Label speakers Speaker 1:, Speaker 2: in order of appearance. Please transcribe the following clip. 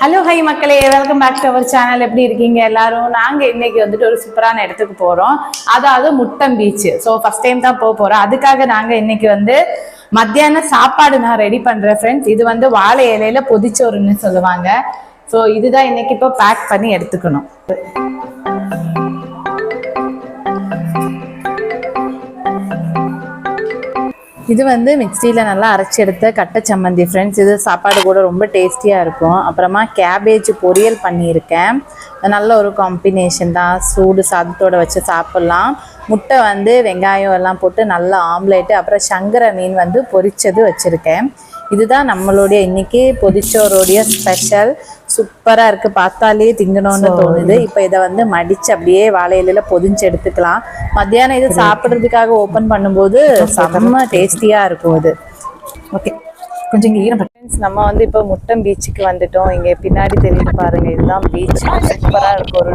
Speaker 1: Hello hi மக்களே, welcome back to our channel. எப்படி இருக்கீங்க எல்லாரும்? நாங்கள் இன்னைக்கு வந்துட்டு ஒரு சூப்பரான இடத்துக்கு போகிறோம், அதாவது Muttam beach. So first time தான் போகிறோம். அதுக்காக நாங்கள் இன்னைக்கு வந்து மத்தியானம் சாப்பாடு நான் ரெடி பண்ணுறேன் ஃப்ரெண்ட்ஸ். இது வந்து வாழை இலையில பொதிச்சோறுன்னு சொல்லுவாங்க. ஸோ இதுதான் இன்னைக்கு இப்போ பேக் பண்ணி எடுத்துக்கணும். இது வந்து மிக்சியில் நல்லா அரைச்சி எடுத்த கட்டை சம்மந்தி ஃப்ரெண்ட்ஸ். இது சாப்பாடு கூட ரொம்ப டேஸ்டியாக இருக்கும். அப்புறமா கேபேஜ் பொரியல் பண்ணியிருக்கேன். நல்ல ஒரு காம்பினேஷன் தான், சூடு சாதத்தோடு வச்சு சாப்பிட்லாம். முட்டை வந்து வெங்காயம் எல்லாம் போட்டு நல்லா ஆம்லேட்டு, அப்புறம் சங்கரை மீன் வந்து பொரிச்சது வச்சுருக்கேன். இதுதான் நம்மளுடைய இன்னைக்கு பொதிச்சோருடைய ஸ்பெஷல். சூப்பராக இருக்குது, பார்த்தாலே திங்கணும்னு தோணுது. இப்போ இதை வந்து மடித்து அப்படியே வாழை இலையில பொதிஞ்சு எடுத்துக்கலாம். மத்தியானம் இது சாப்பிட்றதுக்காக ஓப்பன் பண்ணும்போது செம்ம டேஸ்டியாக இருக்கும் அது. ஓகே, கொஞ்சம் இங்கே ஈரம். நம்ம வந்து இப்போ முட்டம் பீச்சுக்கு வந்துட்டோம். இங்கே பின்னாடி தெரியுது பாருங்க, இதுதான் பீச். சூப்பராக இருக்கும். ஒரு